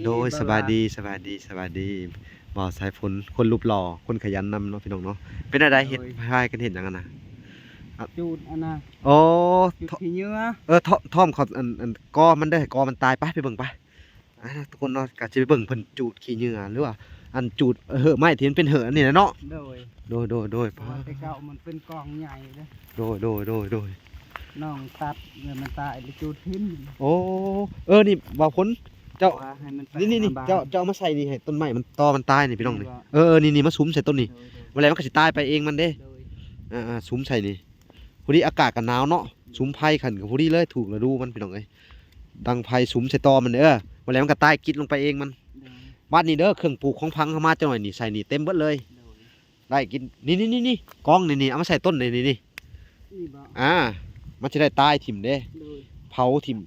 โดยสบายดีสบายดีสบายดีบ่าวสายฝนคนรูปหล่อคนขยันนำเนาะพี่น้องเนาะเป็นอะไรเห็ดพายกันเห็ดหยังกันนะจูดอันน่ะโอ้จุดขี้เหงื่อท่อมเขาอันกอมันได้กอมันตายไปเบิ่งไปทุกคนเนาะก็สิไปเบิ่งเพิ่นจูดขี้เหงื่อหรือว่าอันจูดเหอะไม้ที่มันเป็นเหอะอันนี้นะเนาะโดยเพราะว่าแต่เก่ามันเป็นกองใหญ่เลยโดยน้องตัดเงินมันตายแล้วจูดทิ้งโอ้นี่บ่าวฝนเจ้าให้มันนี่เจ้าเอามาใส่นี่ให้ต้นไม้มันตอมันตายนี่พี่น้องนี่นี่มาสุมใส่ต้นนี่เวลามันก็สิตายไปเองมันเด้สุมใส่นี่พอดีอากาศก็หนาวเนาะสุมไผ่ขันกับพอดีเลยถูกฤดูมันพี่น้องเอ้ยดังไผ่สุมใส่ตอมันเวลามันก็ตายกินลงไปเองมันบ้านนี้เด้อเครื่องปลูกของพังเข้ามาจังหน่อยนี่ใส่นี่เต็มเบิดเลยได้กินนี่กองนี่เอามาใส่ต้นนี่มันจะได้ตายถิ่มเด้เผาถิ่ม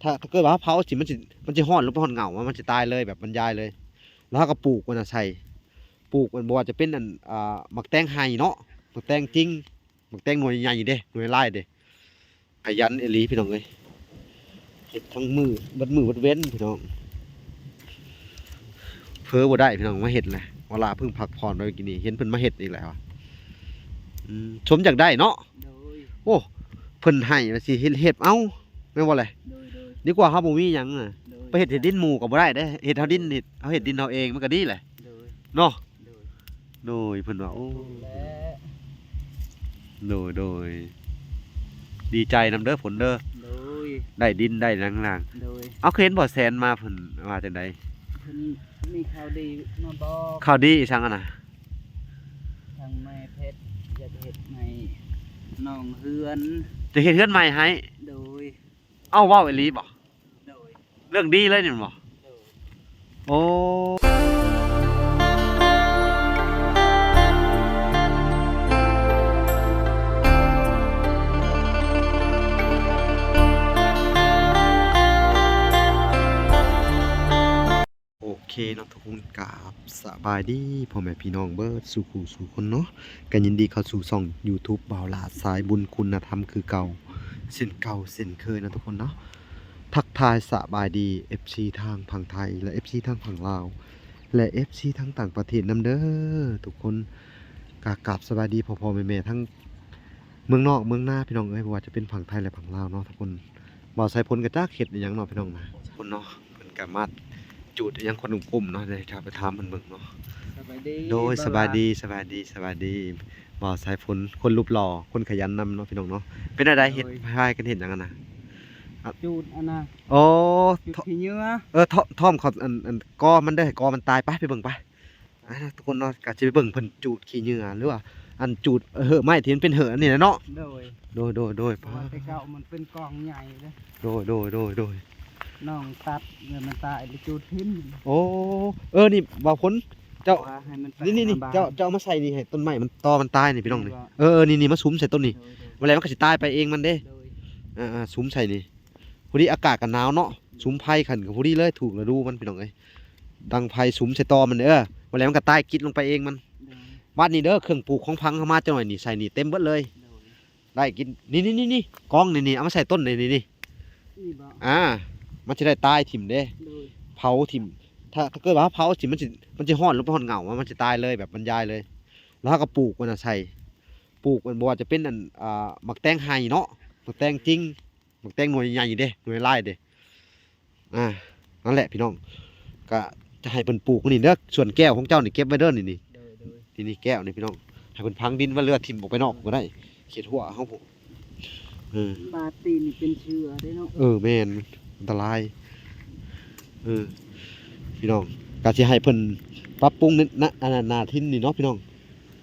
ถ้าเกิดว่าเผาถิ่มมันจะห่อนหรือห่อนเหงามันจะตายเลยแบบบรรยายเลยแล้วก็ปลูกมันใส่ปลูกมันบ่ว่าจะเป็นอันหมักแตงไห้เนาะหมักแตงจริงหมักแตงหน่วยใหญ่เด้หน่วยไล่เด้ขยันเอลีพี่น้องเอ้ยเฮ็ดทั้งมือบัดเว้นพี่น้องเพ้อบ่ได้พี่น้องมาเฮ็ดแหละเวลาเพิ่งพักผ่อนไปกินนี่เห็นเพิ่นมาเฮ็ดอีกแล้วชมอยากได้เนาะโอ้เพิ่นให้ว่าสิเฮ็ดเอาแม่นบ่ล่ะดีกว่าเฮาบ่มีหยังไปเฮ็ดดินหมู่ก็บ่ได้เด้เฮ็ดเฮาดินเฮาเฮ็ดดินเฮาเองมันก็ดีแหละเนาะโดยเพิ่นว่าโอ้โดยดีใจนำเด้อฝนเด้อได้ดินได้ล่างๆเอาเห็นบ่แสนมาเพิ่นว่าจังได๋เพิ่นมีข่าวดีมาบอกข่าวดีอีสังอะน่ะทางแม่เพชรอยากเฮ็ดให้น้องเฮือนจะเฮ็ดเฮือนใหม่ให้โดยเอ้าเว้าอีหลีบ่โดยเรื่องดีเลยนี่บ่โอ้โอเคเนาะทุกคนกราบสบายดีพ่อแม่พี่น้องเบิดสู่คู่สู่คนเนาะกันยินดีเข้าสู่ช่อง YouTube บ่าวหลาสายบุญคุณธรรมคือเก่าเส้นเก่าเส้นเคยนะทุกคนเนาะทักทายสบายดี FC ทางฝั่งไทยและ FC ทางฝั่งลาวและ FC ทางต่างประเทศนำเด้อทุกคนกราบสบายดีพ่อๆแม่ๆทั้งเมืองนอกเมืองหน้าพี่น้องเอ้ยบ่ว่าจะเป็นฝั่งไทยและฝั่งลาวเนาะทุกคนบ่าวสายพลก็จักเฮ็ดอีหยังเนาะพี่น้องนะทุกคนเนาะเพิ่นก็มาจูดยังคนกลุ่มเนาะได้ถ้าไปถามมันเบิ่งเนาะโดยสบายดีบ่าวสายฝนคนรูปหล่อคนขยันนำเนาะพี่น้องเนาะเป็นอะไรเฮ็ดพายกันเห็ดหยังกันนะจูดอันน่ะโอ้จุดขี้เหงื่อท่อมเขาอันกอมันได้กอมันตายไปเบิ่งไปทุกคนเนาะก็สิไปเบิ่งเพิ่นจูดขี้เหงื่อหรือว่าอันจูดเหอะไม้ที่มันเป็นเหอะอันนี้นะเนาะโดยเพราะว่าแต่เก่ามันเป็นกองใหญ่เลยโดยน้องตัดเงินมันตายแล้วจูดทิ้งโอ้นี่บ่าวฝนเจ้านี่เจ้าเอามาใส่นี่ให้ต้นไม้มันตอมันตายนี่พี่น้องนี่นี่มาสุมใส่ต้นนี่เวลามันก็สิตายไปเองมันเด้สุมใส่นี่พอดีอากาศก็หนาวเนาะสุมไผ่ขันกับพอดีเลยถูกฤดูมันพี่น้องเอ้ยดังไผ่สุมใส่ตอมันเวลามันก็ตายกินลงไปเองมันบ้านนี้เด้อเครื่องปลูกของพังเข้ามาจังหน่อยนี่ใส่นี่เต็มเบิดเลยได้กินนี่กองนี่เอามาใส่ต้นนี่มันจะได้ตายถิ่มเด้เผาถิ่มถ้าเกิดว่าเผาถิ่มมันจะห่อนหรือห่อนเหงามันจะตายเลยแบบบรรยายเลยแล้วก็ปลูกมันใส่ปลูกมันบ่ว่าจะเป็นอันหมักแตงไห้เนาะหมักแตงจริงหมักแตงหน่วยใหญ่เด้หน่วยไล่เด้นั่นแหละพี่น้องก็จะให้เพิ่นปลูกนี่เด้อส่วนแก้วของเจ้านี่เก็บไว้เด้อนี่แก้วนี่พี่น้องให้เพิ่นพังดินว่าเลือดถิ่มออกไปนอกก็ได้เขียดหัวเฮาผมบาตีนี่เป็นเชื้อได้เนาะแม่นอันตรายพี่น้องก็สิให้เพิ่นปรับปรุงนาทินนี่เนาะพี่น้อง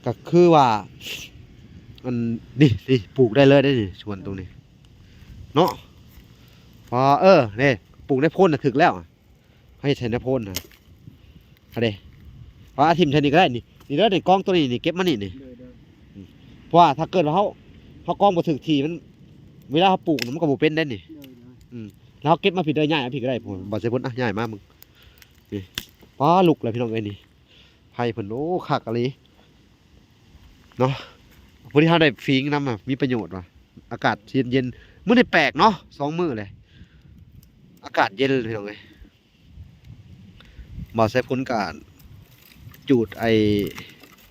ก็คือว่ามันนี่ปลูกได้เลยได้นี่ส่วนตรงนี้เนาะพอนี่ปลูกได้พ่นน่ะถึกแล้วให้ใช้ได้พ่นนะเอาเด้พออาทิมใช้นี่ก็ได้นี่เด้อนี่กองตัวนี้นี่เก็บมานี่เพราะว่าถ้าเกิดว่าเขากองบ่ถึกทีมันเวลาเขาปลูกมันก็บ่เป็นได้นี่แล้วเก็บมาผิดได้ง่ายผิดก็ได้ผมบ่ใช่พ้นง่ายมากมึงนี่ป้าลุกเลยพี่น้องเอ้ยนี่ไผ่เพิ่นโอ้คักอะไรเนาะพอดีเขาได้ฟิงน้ำมีประโยชน์ว่ะอากาศเย็นมื้อนี้แปลกเนาะ2 มื้อเลยอากาศเย็นพี่น้องเอ้ย บ่ใช้ผลกาจูดไอ้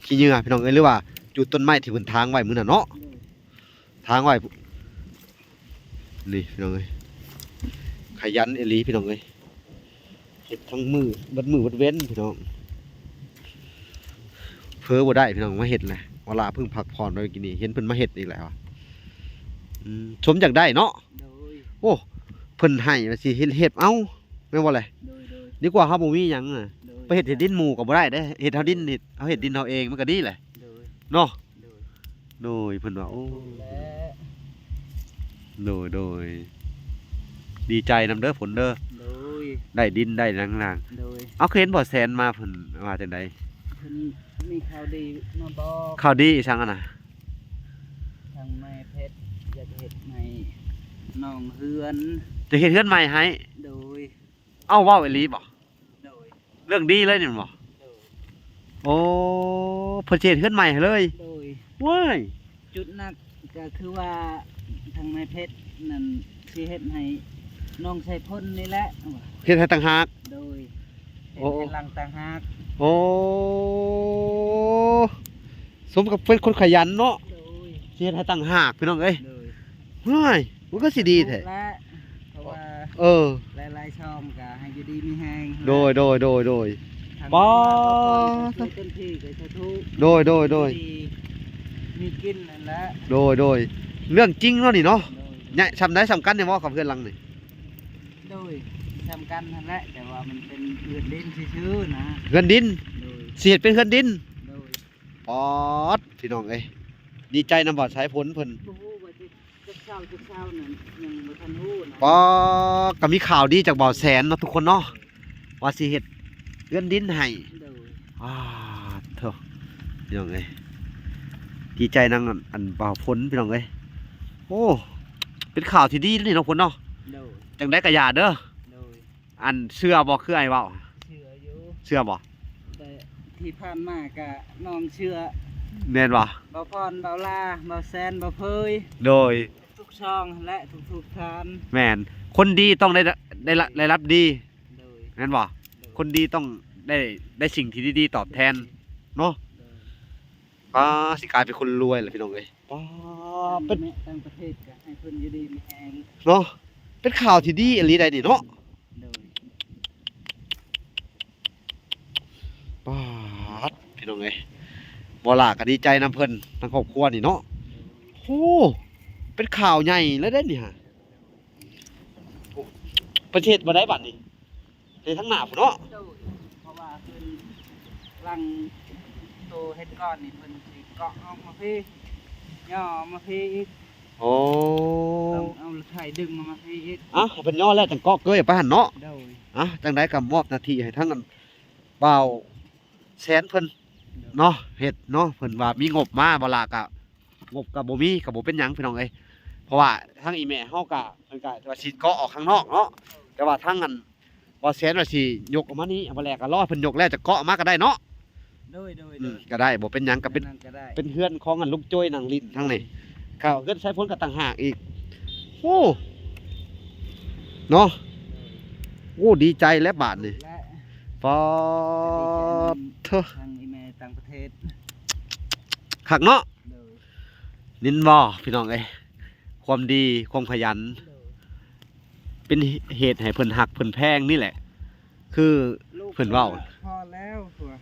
ขี้เหงื่อพี่น้องเอ้ยหรือว่าจูดต้นไม้ที่เพิ่นทางไว้มื้อน่ะเนาะทางไว้นี่พี่น้องเอ้ยขยันอีหลีพี่น้องเอ้ยเฮ็ดทั้งมือเบิดเว้นพี่น้องเพ้อบ่ได้พี่น้องมาเฮ็ดแหละเวลาเพิ่งพักผ่อนไว้กินนี่เห็นเพิ่นมาเฮ็ดอีกแล้วสมอยากได้เนาะ โดย โอ้เพิ่นให้ว่าสิเฮ็ดเอาแม่นบ่แหละ โดยโดย ดีกว่าเฮาบ่มีหยังน่ะ โดย ไปเฮ็ดดินหมู่ก็บ่ได้เด้เฮ็ดเฮาดินเฮ็ดเฮาเฮ็ดดินเฮาเองมันก็ดีแหละ โดย เนาะ โดย โดยเพิ่นว่าโอ้ และ โดยดีใจนำเด้อผลเด้อ โดย ได้ดินได้ล่าง โดย ๆเอาเคยเห็นบ่แซนมาเพิ่นว่าจังได๋ เพิ่นมีข่าวดีมาบอก ข่าวดีอีสังอะน่ะ ทางแม่เพชรอยากเฮ็ดให้น้องเฮือน จะเฮ็ดเฮือนใหม่ให้ โดย เอ้าเว้าอีหลีบ่ โดย เรื่องดีเลยนี่บ่ โดย โอ้เพิ่นสิเฮ็ดเฮือนใหม่ให้เลย โดย ว้าย จุดหนักก็คือว่าทางแม่เพชรนั่นสิเฮ็ดให้น้องใช้พ่นนี่แหละ เฮ็ดให้ต่างหาก โดยเฮ็ โอ้ ดให้หลังต่างหาก โอ้สมกับเป็นคนขยันเนาะ โดย สิเฮ็ดให้ต่างหากพี่น้องเอ้ย โดย ว้ายมันก็สิดีแท้ และเพราะว่า เออ หลายๆช่องก็ให้อยู่ดีมีแฮง โดย ทาง ปอ ช่วยเต็มที่ก็จะทุก โดย มีกินนั่นแหละ เรื่องจริงเนาะนี่เนาะ โดย เนี่ยสำได้สำคัญเนี่ยว่ากับเพื่อนหลังนี่ โดยทำกันนั่นแหละแต่ว่ามันเป็นเลือดลิ้นชื่อๆนะ เฮือนดิน โดย เสียดเป็นเฮือนดิน โดย ปอดพี่น้องเอ้ยดีใจนำบ่ใช้ผลเพิ่น บ่ฮู้ว่าจะเช้านั่นยังบ่ทันฮู้นะ ปอดก็มีข่าวดีจากบ่าวแสนเนาะทุกคนเนาะว่าสิเฮ็ดเฮือนดินให้ โดย อ้าเถอะพี่น้องเอ้ยดีใจนำอันบ่าวผลพี่น้องเอ้ยโอ้เป็นข่าวที่ดีนี่เนาะผลเนาะ โดย จังได้ก็อย่าเด้อ โดย อันเชื่อบ่คือไอ้เว้า เชื่ออยู่ เชื่อบ่ แต่ที่ผ่านมาก็น้องเชื่อ แม่นบ่ บ่พรบ่ลาบ่แซนบ่เพย โดย ทุกช่องและทุกๆทาน แม่นคนดีต้องได้รับดี โดย แม่นบ่คนดีต้องได้สิ่งที่ดีๆตอบแทนเนาะ โดย ป้าสิกลายเป็นคนรวยแหละพี่น้องเอ้ยป้าเป็น แม่ต่างประเทศก็ให้เพิ่นอยู่ดีมีแฮง เนาะเป็นข่าวที่ดีอีหลีใดนี่เนาะ โดย ป้าดพี่น้องเอ้ยบ่ล่ะก็ดีใจนำเพิ่นทั้งครอบครัวนี่เนาะโอ้เป็นข่าวใหญ่แล้วเด้นี่ฮะโอ้ประเทศบ่ได้บัดนี่ในทั้งหน้าพุ่นเนาะ โดยเพราะว่าเพิ่นลังโตเฮ็ดก้อนนี่เพิ่นสิเกาะออกมาพี่ย่อออกมาพี่อีก โอ้ ต้องเอาไถดึงออกมาพี่อีก อ่ะเพิ่นย่อแล้วจังเกาะเกยไปหั่นเนาะ โดย อ่ะจังไดก็มอบหน้าที่ให้ทั้งอันบ่าวแสนเพิ่นเนาะเฮ็ดเนาะเพิ่นว่ามีงบมาบ่ล่ะก็งบก็บ่มีก็บ่เป็นหยังพี่น้องเอ้ยเพราะว่าทางอีแม่เฮาก็เพิ่นก็ว่าสิเกาะออกข้างนอกเนาะแต่ว่าทางอันบ่แสนว่าสิยกออกมานี่บ่แลก็รอเพิ่นยกแล้วจะเกาะมาก็ได้เนาะ โดย ก็ได้บ่เป็นหยังก็เป็น นั่นก็ได้ เป็นเฮือนของอันลูกจ้อยนางลิ้นทางนี้ข้าวเฮือนใช้ผลก็ต่างหากอีกโอ้เนาะโอ้ดีใจแล้วบาดนี่ และ ปอดเถอะ ทางอีเมลต่างประเทศ คักเนาะ โดย นินบ่พี่น้องเอ้ยความดีความขยัน โดย เป็นเหตุให้เพิ่นหักเพิ่นแพงนี่แหละ คือ ลูก เพิ่นเว้า พอแล้วผัว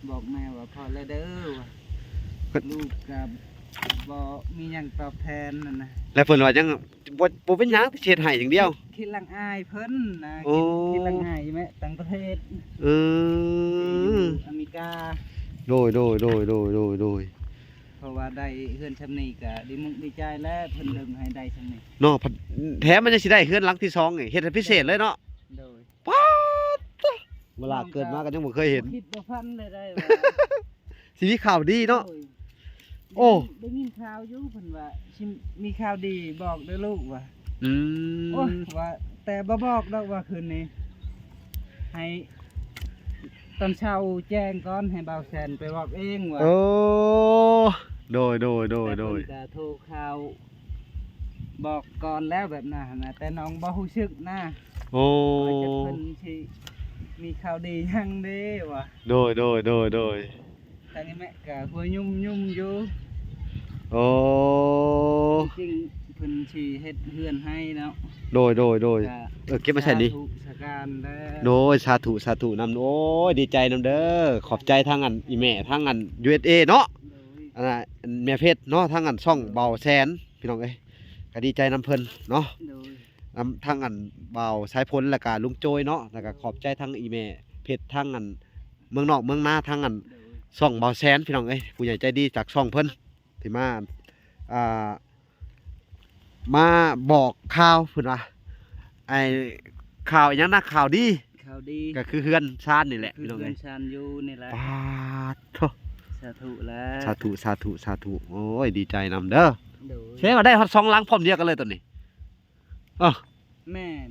บอกแม่ว่าพอแล้วเด้อว่ะ เพิ่น ลูกกับบ่มีหยังตอบแทนนั่นนะ และเพิ่นว่าจังบ่เป็นหยังเฮ็ดให้อย่างเดียว คิดลังอายเพิ่นนะ โอ้ คิดลังอายแม่ต่างประเทศ เออ อเมริกา โดย เพราะว่าได้เฮือนชำนี้ก็ดีมุกดีใจแล้วเพิ่นดึงให้ได้ชำนี้ เนาะแถมมันยังสิได้เฮือนหลังที่สองนี่เฮ็ดให้พิเศษเลยเนาะ โดย ป๊าดเวลาเกิดมาก็ยังบ่เคยเห็น คิดบ่ฟันเลยได้ว่า สิมีข่าวดีเนาะ โอ้ย โอ้ ได้ยินข่าวอยู่เพิ่นว่าสิมีข่าวดีบอกเด้อลูกว่า อื โอ้ย ม ว่าแต่บ่บอกดอกว่าคืนนี้ให้ตอนเช้าแจ้งก่อนให้เบาแสนไปบอกเองว่า โอ้โดย แต่เพิ่นก็โทรข่าวบอกก่อนแล้วแบบนั้นนะแต่น้องบ่ฮู้สึกนะ โอ้ ว่าจะเพิ่นสิ มีข่าวดียังเด้วะ โดยทางนี้แม่ก็หัวยุ่มอยู่ โอ้ จริงเพิ่นสิเฮ็ดเฮือนให้เนาะ โดย เก็บมาใส่นี่ สการแล้ โดยสาธุนำโอ้ยดีใจนำเด้อขอบใจทางอันอีแม่ทางอัน USA เนาะอันน่ะแม่เพชรเนาะทางอันช่องเบาแสนพี่น้องเอ้ยก็ดีใจนำเพิ่นเนาะ โดย นำทางอันเบาสายพลแล้วก็ลุงโจยเนาะแล้วก็ขอบใจทางอีแม่เพชรทางอันเมืองนอกเมืองนาทางอัน โดย ช่องเบาแสนพี่น้องเอ้ยผู้ใหญ่ใจดีจากช่องเพิ่นที่มาอ่ามาบอกข่าวเพิ่นว่าไอ้ข่าวอิหยังนะข่าวดี ข่าวดี ก็คือเฮือนชาญนี่แหละ คือ พี่น้อง เฮือ เอ้ น ย ชานอยู่นี่แหละ ปาดโถ สาธุแล้ว สาธุโอ้ยดีใจนำเด้อ โดย เช่ว่าได้ฮอด2หลังพร้อมเดียวกันเลยตอนนี้อ้อ แม่น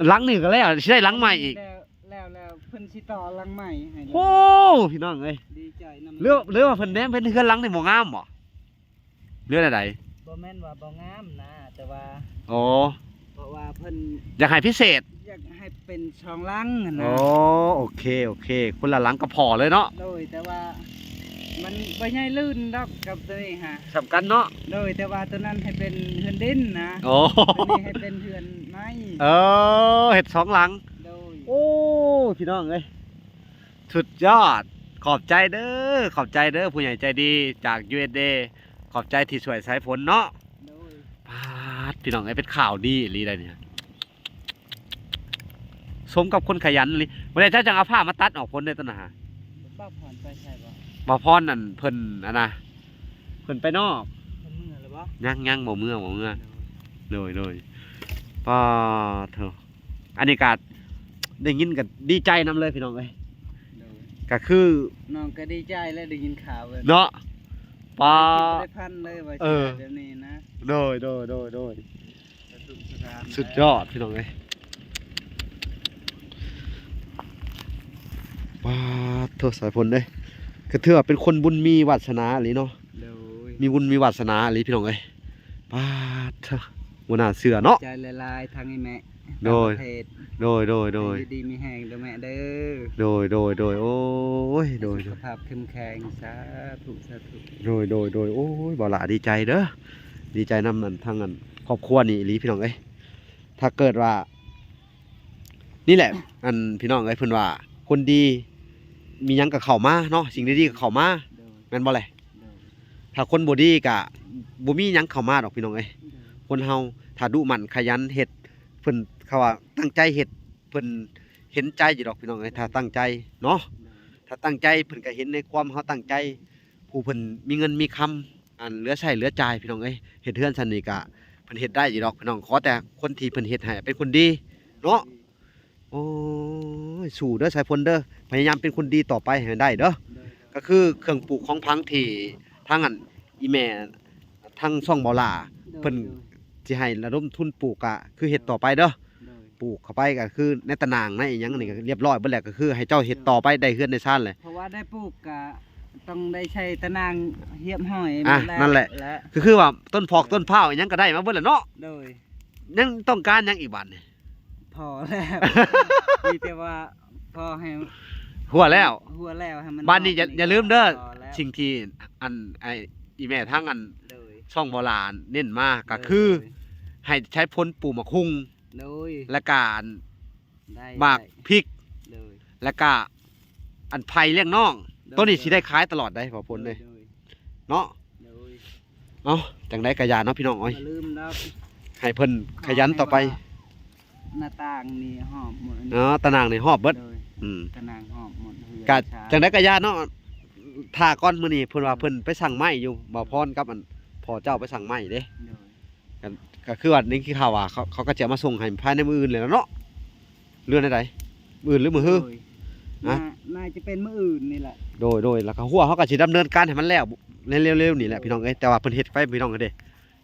หลังนี่ก็แล้วสิได้หลังใหม่อีก แล้วเพิ่นสิต่อหลังใหม่ให้เลย โอ้พี่น้องเอ้ย ดีใจนำ เรือว่าเพิ่นแหนมเพิ่นเฮือนหลังนี่บ่งามบ่เรือใด บ่แม่นว่าบ่งามนะแต่ว่า ๆโอ้ เพราะว่าเพิ่น อยากให้พิเศษ อยากให้เป็นช่องหลังหั้น โอ้ นะ โอเคคนละหลังก็พอเลยเนาะ โดยแต่ว่ามันบ่ใช่ลื่นดอกกับตัวนี้ฮะ สำคัญเนาะ โดยแต่ว่าตัวนั้นให้เป็นเฮือนดินนะ โอ้ ตัวนี้ให้เป็นเฮือนไม้ เฮ็ด2หลัง โดย โอ้พี่น้องเอ้ยสุดยอดขอบใจเด้อผู้ใหญ่ใจดีจาก USA ขอบใจที่ช่วยสายฝนเนาะ โดย พาดพี่น้องเอ้ยเป็นข่าวดีอีหลีได้เนี่ยสมกับคนขยันอีหลีวันนี้เจ้าจังเอาผ้ามาตัดออกพ้นได้ต้นน่ะฮะ ป้าผ่อนไปใช่บ่ บ่พรนั่นเพิ่นอันน่ะเพิ่นไปนอก เพิ่นมื้อแล้วบ่ ยังบ่เมื่อเลยป้าเถอะอันนี้ก็ได้ยินก็ดีใจนํเลยพี่น้องเอ้ย โดย ก็คือ น้องก็ดีใจแล้วได้ยินข่าวเว้ย เนาะป้า ได้พันเลยว่า เออ เดี๋ยวนี้นะ โดย สาธุสการ สุดยอดพี่น้องเอ้ยป้าโทษสายพลเด้ยก็ถือว่าเป็นคนบุญมีวาสนาอีหลีเนาะ โดย มีบุญมีวาสนาอีหลีพี่น้องเอ้ยป้าเถอะบ่น่าเชื่อเนาะ ใจละลายทางนี้แม่ โดย ต่างประเทศ โดย ให้ดีมีแห้งเด้อแม่เด้อ โดยโอ้ยโดย สุขภาพเข้มแข็งสาธุ โดยโอ้ยบ่ละดีใจเด้อดีใจนำนั่นทางนั้นครอบครัวนี่อีหลีพี่น้องเอ้ยถ้าเกิดว่า นี่แหละ อันพี่น้องเอ้ยเพิ่นว่า คนดี มีหยังก็เข้ามาเนาะสิ่งดีๆก็เข้ามา โดย แม่นบ่แหละ โดย ถ้าคนบ่ดีก็บ่มีหยังเข้ามาดอกพี่น้องเอ้ยคนเฮาถ้าดุหมั่นขยันเฮ็ดเพิ่นเขาว่าตั้งใจเฮ็ดเพิ่นเห็นใจอยู่ดอกพี่น้องเอ้ยถ้าตั้งใจเนาะถ้าตั้งใจเพิ่นก็เห็นในความเฮาตั้งใจ ผู้เพิ่นมีเงินมีคำอันเหลือใช้เหลือจ่ายพี่น้องเอ้ยเฮ็ดเฮือนซั่นนี่ก็เพิ่นเฮ็ดได้อยู่ดอกพี่น้องขอแต่คนที่เพิ่นเฮ็ดให้เป็นคนดีเนาะโอ้ยสู้เด้อสายพลเด้อพยายามเป็นคนดีต่อไปให้ได้เด้อ ก็คือเครื่องปลูกของพังที่ทางอันอีแม่ทางช่องบ่อล่าเพิ่นสิให้ระดมทุนปลูกก็คือเฮ็ดต่อไปเด้อปลูกเข้าไปก็คือในตะนางในอีหยังนี่ก็เรียบร้อยเบิดแล้วก็คือให้เจ้าเฮ็ดต่อไปได้เฮือนได้ซ่านเลย เพราะว่าได้ปลูกก็ต้องได้ใช้ตะนางเหียบห้อย อ่ะ มา นั่นแหละ และ คือว่าต้นพอกต้นพร้าวอีหยังก็ได้มาเบิดแล้วเนาะ โดย ยังต้องการหยังอีกบัดนี่ พอแล้ว มีแต่ว่าพอให้ หัวแล้ว หัวแล้วให้มัน บ้านนี้อย่าลืมเด้อ พแล้ว สิ่งที่อันไอ้อีแม่ทางอัน โดย ช่องบ่อล่าเน้นมาก็คือให้ใช้พ้นปลูกมะคุง โดย และก็อัน ได้ หมากพริก โดย แล้วก็อันไผ่เลี้ยงน้อง โดย ตัวนี้สิได้ขายตลอดได้พอพ้นเลย โดย เนาะ โดย เอ้าจังได้กระยาเนาะพี่น้องอ้อย อย่าลืมนะ ให้เพิ่นขยันต่อไป หน้าต่างนี่หอบหมด เนาะตะนางในหอบเบิด โดย อืม ตะนางหอบหมดเหือน กะ ชา จังได้กระยาเนาะถ้าก่อนมื้อนี้เพิ่นว่าเพิ่นไปสั่งไม้อยู่บ่พรกับอันพ่อเจ้าไปสั่งไม้เด้ โดย ก็คือว่านี่คือข่าวว่าเขาก็จะมาส่งให้ภายในมื้ออื่นเลยแล้วเนาะเรื่องใดๆมื้ออื่นหรือมื้อฮื้อ โดย ฮะ น่าจะเป็นมื้ออื่นนี่แหละ โดยแล้วก็หัวเขาก็สิดำเนินการให้มันแล้วเร็วๆนี่แหละพี่น้องเอ้ยแต่ว่าเพิ่นเฮ็ดไปพี่น้องเอ้ยเด้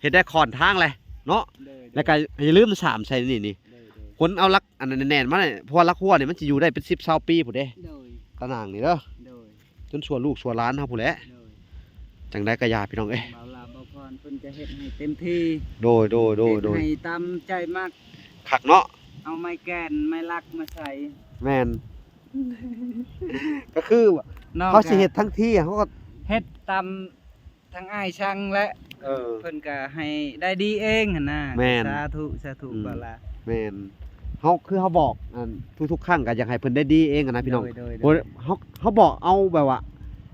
เฮ็ดได้ค่อนทางเลยเนาะ โดย แล้วก็อย่าลืมสามใส่นี่ โดย คนเอาลักอันนั้นแน่นๆมาเนี่ยเพราะว่าลักหัวเนี่ยมันจะอยู่ได้เป็น10 20ปีผู้เด้ โดย ตะนางนี่เด้อ โดย จนสัวลูกสัวหล้านเฮาผู้แหละ โดย จังได้กระยาพี่น้องเอ้ย บ่าวลาบ่าวพรเพิ่นจะเฮ็ดให้เต็มที่ โดย เฮ็ให้ตามใจมาก คักเนาะ เอาไม้แกนไม้ลักมาใส่ แม่น ก็คือ น้อง เขาสิเฮ็ดทั้งที่เขาก็ เฮ็ดตามทางอ้ายช่างและ เออ เพิ่นก็ให้ได้ดีเองหั่นน่ะ แม่น สาธุบ่ล่ะ แม่นเขาบอกทุกๆครั้งก็อยากให้เพิ่นได้ดีเองอะนะพี่น้อง โดย โอ้เขาบอกเอาแบบว่า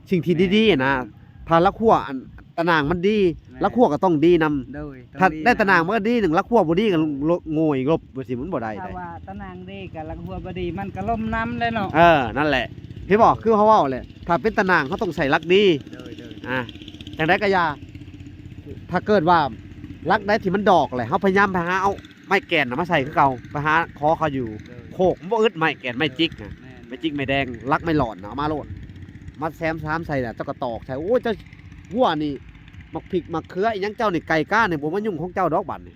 สิ่งที่ดีๆอะนะถ้าละขั้วตะนางมันดีละขั้วก็ต้องดีนำ โดย ถ้าได้ตะนางมันก็ดีหนึ่งละขั้วบ่ดีก็โง่อีกลบบ่สิมันบ่ได้ ถ้า ได้ ว่าตะนางดีกับลังหัวบ่ดีมันก็ล่มน้ำเลยเนาะ นั่นแหละพี่บอกคือเขาเว้าแหละถ้าเป็นตะนางเขาต้องใส่ลักดี โดย จังได๋ก็อย่าถ้าเกิดว่าลักได้ที่มันดอกแหละเฮาพยายามไปหาเอาไม้แก่นน่ะมาใส่คือเก่าไปหาคอเขาอยู่โคกมันบ่อึดไม้แก่นไม้จิกน่ะ ไม่จริงไม่แดงลักไม่หลอนเอามาโลดมาแซมซ้ำใส่น่ะเจ้ากระตอกใส่โอ้ยเจ้าหัวนี่มักพริกมักเขืออีหยังเจ้านี่ไก่ก้านี่บ่มายุ่งของเจ้าดอกบัดนี่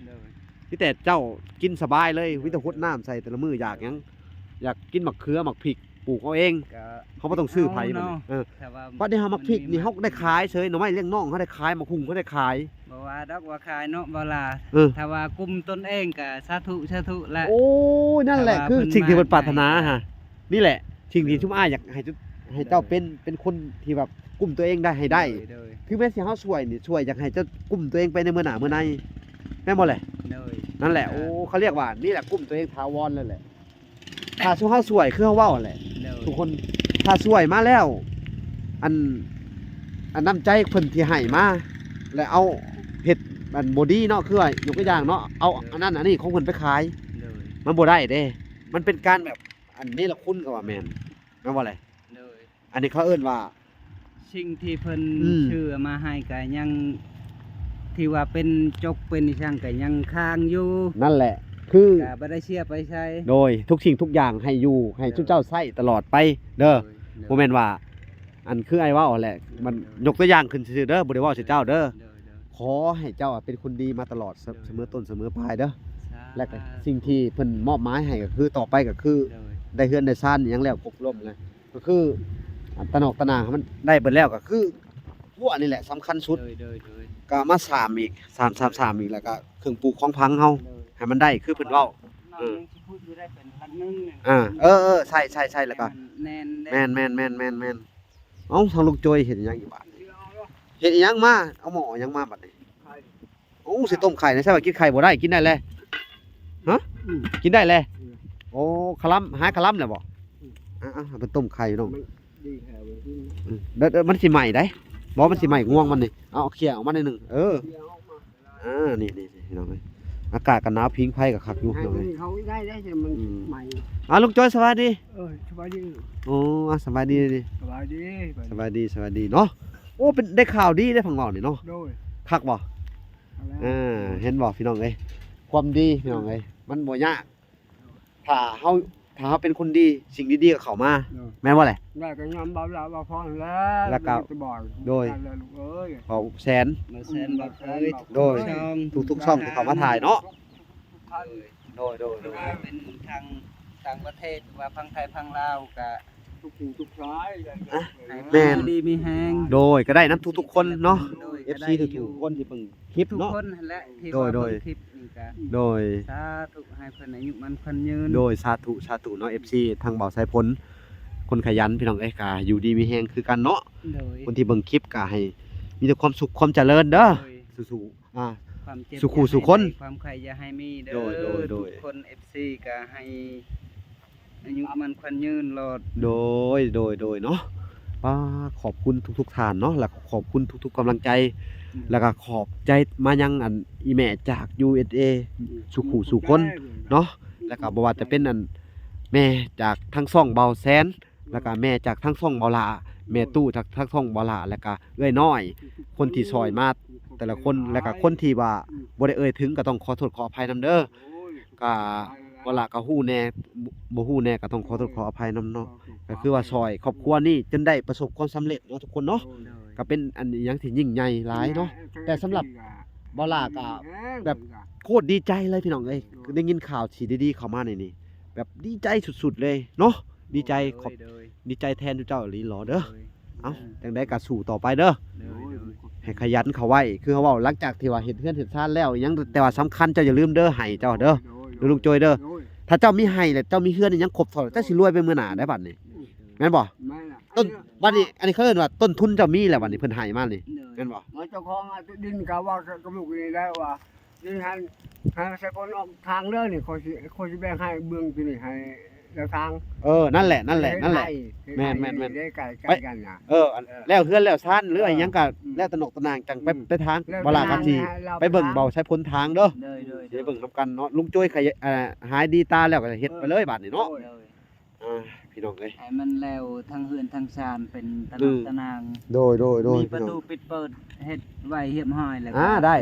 ที่แต่เจ้ากินสบายเลยวิตาพุดน้ำใส่แต่ละมื้ออยากหยังอยากกินมักเขือมักพริกปลูกเอาเองเขาบ่ต้องซื้อไผมันเพราะนี่เฮามักพริกนี่เฮาได้ขายเฉยหน่อไม้เลี้ยงน้องเขาได้ขายมักหุ่งเขาได้ขาย บ่ว่าดอกว่าขายเนาะบ่ล่ะ เออ ถ้าว่ากุมตนเองก็สาธุและ โอ้ยนั่นแหละคือสิ่งที่เพิ่นปรารถนาฮะนี่แหละสิ่งที่ชุมอ้ายอยากให้เจ้าเป็นคนที่แบบกุมตัวเองได้ให้ได้ โดย คือแม้สิเฮาช่วยนี่ช่วยอยากให้เจ้ากุมตัวเองไปในมื้อหน้ามื้อในแม่นบ่แหละ โดย นั่นแหละโอ้เขาเรียกว่านี่แหละกุมตัวเองถาวรเลยแหละถ้าสู้เฮาช่วยคือเฮาเว้าแหละ โดย ทุกคนถ้าช่วยมาแล้ว อันน้ำใจเพิ่นที่ให้มาแล้วเอาเฮ็ดอันบ่ดีเนาะคือว่ายกตัวอย่างเนาะเอาอันนั้นอันนี้ของเพิ่นไปขาย โดย มันบ่ได้เด้ มันเป็นการแบบอันนี้ละคุณก็ว่าแม่นแม่นบ่แหละ โดย อันนี้เขาเอิ้นว่า สิ่งที่เพิ่น อืม ชื่อมาให้ก็ยังที่ว่าเป็นจกเป็นช่างก็ยังค้างอยู่ นั่นแหละ คือ ก็บ่ได้เชียร์ไปใช้ โดยทุกสิ่งทุกอย่างให้อยู่ให้ทุกเจ้าใช้ตลอดไปเด้อบ่แม่นว่า อันคือไอ้เว้าแหละมันยกตัวอย่างขึ้นซื่อๆเด้อบ่ได้เว้าสิเจ้าเด้อขอให้เจ้าเป็นคนดีมาตลอดเสมอต้นเสมอปลายเด้อและก็สิ่งที่เพิ่นมอบหมายให้ก็คือต่อไปก็คือได้เฮือนได้ซ่านอิหยังแล้วครบรบเลยก็คืออันตะนอกตะนางมันได้เบิดแล้วก็คือหัวนี่แหละสำคัญสุด ก็มา3อีก3อีกแล้วก็เครื่องปลูกของพังเฮาให้มันได้คือเพิ่นเว้า น้องยังสิพูดอยู่ได้เป็นลักนึงเนี่ย ใช่แล้วก็ แน่น แม่นเอ้าทางลูกโจยเฮ็ดอิหยังอีบาดเฮ็ดอิหยังมาเอาหม้ออิหยังมาบัดนี้โอ้สิต้มไข่นะใช่ป่ะกินไข่บ่ได้กินได้เลยฮะกินได้เลยโอ้คลัมหาคลัมแล้วบ่เอาไปต้มไข่น้องเด้อมันสิใหม่ได้บ่มันสิใหม่ง่วงมันนี่เอาเขี่ยออกมาหน่อยนึงนี่พี่น้องเอ้ยอากาศก็หนาวพิงไผก็คักอยู่พี่น้องเอ้ย เขาได้แต่มันใหม่ ลุงโจยสวัสดี สบายดี โอ้สบายดีดิ สบายดี สบายดีเนาะโอ้เป็นได้ข่าวดีได้พังเงานี่เนาะ โดย คักบ่เห็นบ่พี่น้องเอ้ยความดีพี่น้องเอ้ยมันบ่ยากถ้าเฮาเป็นคนดีสิ่งดีๆก็เข้ามาแม่นบ่แหละ ได้ก็ยอมเบาละเบาพอแล้ว แล้วก็ จะบอก โดย เอ้ย เขาแสน มาแซนบักเอ้ย โดย ทุกๆช่องที่เขามาถ่ายเนาะโดย ว่าเป็นทางประเทศว่าพังไทยพังลาวก็ ทุกสิ่งทุกสาย แม่น ดีมีแฮง โดยก็ได้นํทุกๆคนเนาะ โดย FC ทุกๆคนที่เบิ่งคลิป ทุก เนาะ คนนั่นแหละที่ โดย ว่า โดย เบิ่งคลิปนี่ก็ โดย สาธุให้เพิ่นอายุมันเพิ่นยืน โดยสาธุเนาะ FC ทางเบาสายพลคนขยันพี่น้องเอ้ยก็อยู่ดีมีแฮงคือกันเนาะ โดย คนที่เบิ่งคลิปก็ให้มีแต่ความสุขความเจริญเด้อ โดย สู้ๆความเจ็บ สุขุสุขคน อย่าให้ได้ความใครอย่าให้มีเด้อ โดย ทุกคน FC ก็ให้อายุมันเพิ่นยืนรอด โดยเนาะป้าขอบคุณทุกๆท่านเนาะแล้วก็ขอบคุณทุกๆกำลังใจ แล้วก็ขอบใจมายังอันอีแม่จาก USA สุขุสุคนเนาะแล้วก็บ่ว่าจะเป็นอันแม่จากทั้งซ่องเบาแสนแล้วก็แม่จากทั้งซ่องเบาหลาแม่ตู้จากทั้งซ่องเบาหลาแล้วก็เอ้อยน้อย คนที่ซอยมาแต่ละคนแล้วก็คนที่ว่าบ่ได้เอ่ยถึงก็ต้องขอโทษขออภัยนํเด้อก็เวลาก็ฮู้แน่บ่ฮู้แน่ก็ต้องขอโทษขออภัยนํเนาะก็คือว่าซอยครอบครัวนี้จนได้ประสบความสำเร็จเนาะทุกคนเนาะ โดย ก็เป็นอันหยังที่ยิ่งใหญ่หลายเนาะ แต่สำหรับบ่ล่ะก็แบบ โคตรดีใจเลยพี่น้องเอ้ยได้ยินข่าวที่ดีๆเข้ามาในนี้แบบดีใจสุดๆเลยเนาะดีใจขอบ โดย ดีใจแทนทุกเจ้าอีหลีหรอเด้อ โดย เอ้าจังได๋ก็สู้ต่อไปเด้อ โดย ให้ขยันเข้าไว้คือเขาเว้าหลังจากที่ว่าเฮ็ดเฮือนเฮ็ดซ่านแล้วยังแต่ว่าสำคัญเจ้าอย่าลืมเด้อให้เจ้าเด้อลูกโจยเด้อถ้าเจ้ามีให้แล้วเจ้ามีเฮือนนี่ยังครบเท่าเจ้าสิรวยไปมื้อหน้าได้บัดนี้ แม่นบ่ ไม่น่ะ ต้นบัดนี้อันนี้เขาเอิ้นว่าต้นทุนเจ้ามีแล้วบัดนี้เพิ่นให้มานี่ เลย แม่นบ่ มันเจ้าของดินก็ว่ากับลูกนี่ได้ว่าดินให้ใช้คนออกทางเด้อนี่เขาสิแบ่งให้เบื้องที่นี่ให้แล้วทาง นั่นแหละแม่นได้ไกลกันน่ะ อันแล้วเฮือนแล้วซ่านหรืออะไรหยังก็แล้วตะนกตะนางจังไปทางบ่ล่ะครับสิไปเบิ่งเบาใช้พ้นทางเด้อ เลยเลย สิไปเบิ่งนํกันเนาะลุงจ้อยหายดีตาแล้วก็เฮ็ดไปเลยบัดนี้เนาะ เลย พี่น้องเอ้ย ให้มันแล้วทั้งเฮือนทั้งชานเป็นตะนกตะนาง โดย มีประตูปิดเปิดเฮ็ดไว้เหียบห้อยแล้วก็ ได้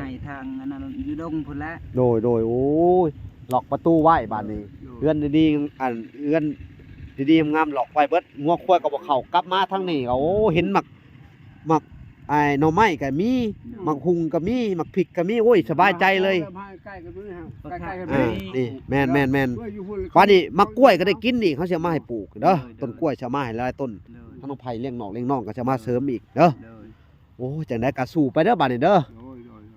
ให้ทางอันนั้นอยู่ดงพุ่นละ โดยโอ้ยล็อกประตูไว้บัดนี้เฮือนดีๆอันเฮือนดีๆงามล็อกไว้เบิดงัวควายก็บ่เข้ากลับมาทางนี้โอ้เห็นหมักไอ้หน่อไม้ก็มีหมักหุงก็มีหมักพริกก็มีโอ้ยสบายใจเลย ใกล้กันด้วยฮะใกล้กัน นี่แม่นป่านนี้มักกล้วยก็ได้กินนี่เขาสิเอามาให้ปลูกเด้อต้นกล้วยสิเอามาให้หลายต้น เลย ทั้งน้องไผ่เลี้ยงนอกเลี้ยงน้องก็จะมาเสริมอีกเด้อ เลย โอ้จังได๋ก็สู้ไปเด้อบัดนี้เด้อ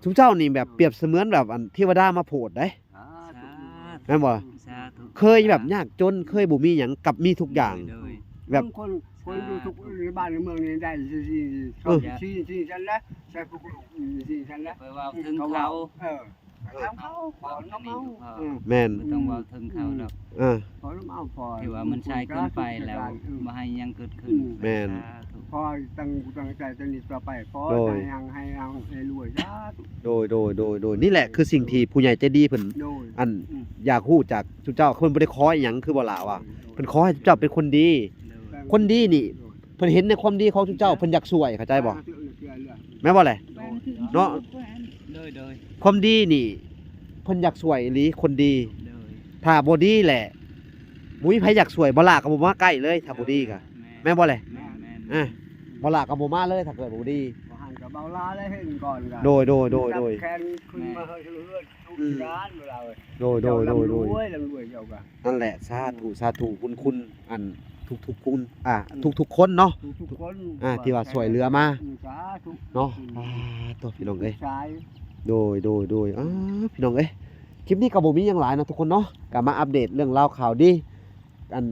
ทุกเจ้านี่แบบเปรียบเสมือนแบบอันเทวดามาโปรดเด้แม่นบ่ สาธุ เคยแบบยากจนเคยบ่มีหยังกับมีทุกอย่าง เลย แบบ คนอยู่ทุกในบ้านในเมืองนี่ได้สี่ชั้นแล้วใช้พวกสี่ชั้นแล้ว ไปเว่าถึงเขา ทำเขาขอน้ำเอา แม่น บ่ต้องเว่าถึงเขาดอก เออ ขอน้ำเอาพอ ที่ว่ามันใช้เกินไปแล้วบ่ให้หยังเกิดขึ้น แม่น สาธุ พอตั้งใจจะนิดต่อไปพอให้รวยจ้า โดยนี่แหละคือสิ่งที่ผู้ใหญ่ใจดีเพิ่น โดย อันอยากฮู้จากทุกเจ้าเพิ่นบ่ได้ขออีหยังคือบ่ล่ะว่าเพิ่นขอให้ทุกเจ้าเป็นคนดี เลย คนดีนี่เพิ่นเห็นในความดีของทุกเจ้าเพิ่นอยากช่วยเข้าใจบ่แม่นบ่แหละเนาะ เลยเลย ความดีนี่เพิ่นอยากช่วยอีหลีคนดี เลย ถ้าบ่ดีแหละบ่มีไผอยากช่วยบ่ล่ะก็บ่มาใกล้เลยถ้าบ่ดีก็แม่นบ่แหละ แม่น บ่ล่ะก็บ่มาเลยถ้าเกิดบ่ดี หันกับเบาลาได้เห็นก่อนกัน โดย แคนขึ้นมาเฮือทุกร้านเวลาเลย โดย รวยลำรวยเจ้ากัน นั่นแหละสาธุคุณอันทุกๆคุณทุกๆคนเนาะ ทุกคน ที่ว่าช่วยเหลือมา สาธุ เนาะตัวพี่น้องเอ้ย ชาย โดยพี่น้องเอ้ยคลิปนี้ก็บ่มีหยังหลายเนาะทุกคนเนาะก็มาอัปเดตเรื่องราวข่าวดีอัน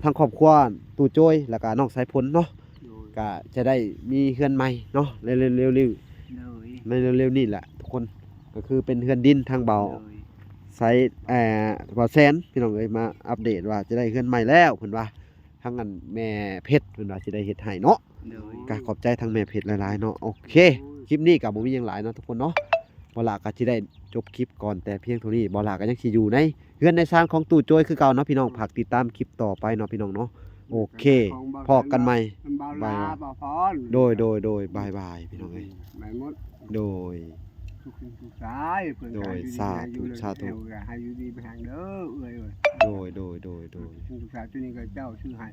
ทางครอบครัวตู่โจ้ยแล้วก็น้องสายฝนเนาะก็จะได้มีเฮือนใหม่เนาะเร็วๆ เลย ไม่เร็วๆนี่แหละทุกคนก็คือเป็นเฮือนดินทางเบาไซเบาแซนพี่น้องเอ้ยมาอัปเดตว่าจะได้เฮือนใหม่แล้วเพิ่นว่าทางอันแม่เพชรเพิ่นว่าสิได้เฮ็ดให้เนาะ เลย ก็ขอบใจทางแม่เพชรหลายๆเนาะโอเคคลิปนี้ก็บ่มีหยังหลายเนาะทุกคนเนาะบ่ล่ะก็สิได้จบคลิปก่อนแต่เพียงเท่านี้บ่ล่ะก็ยังสิอยู่ในเฮือนในซานของตู่โจ้ยคือเก่าเนาะพี่น้องฝากติดตามคลิปต่อไปเนาะพี่น้องเนาะโอเคพอกันใหม่ เบาลาเบาพร โดยบายพี่น้องเอ้ย ไม่หมด โดย ทุกสายเพิ่นให้อยู่ดีไปทางเด้อเอ้ย โดย ทุกสายตัวนี้ก็เจ้าชื่อให้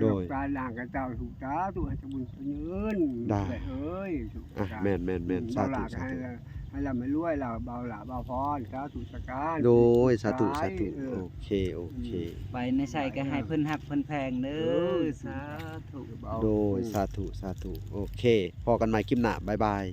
โดย การล่างกับเจ้าถูกจ้าตัวให้บุญเงินเอ้ย แม่นสาธุ ให้เราไม่รวยเราเบาหลาเบาพรสาธุสการ โดยสาธุโอเค ไปในใส่ก็ให้เพิ่นฮักเพิ่นแพงเด้อสาธุ โดยสาธุโอเคพอกันใหม่คลิปหน้าบ๊ายบาย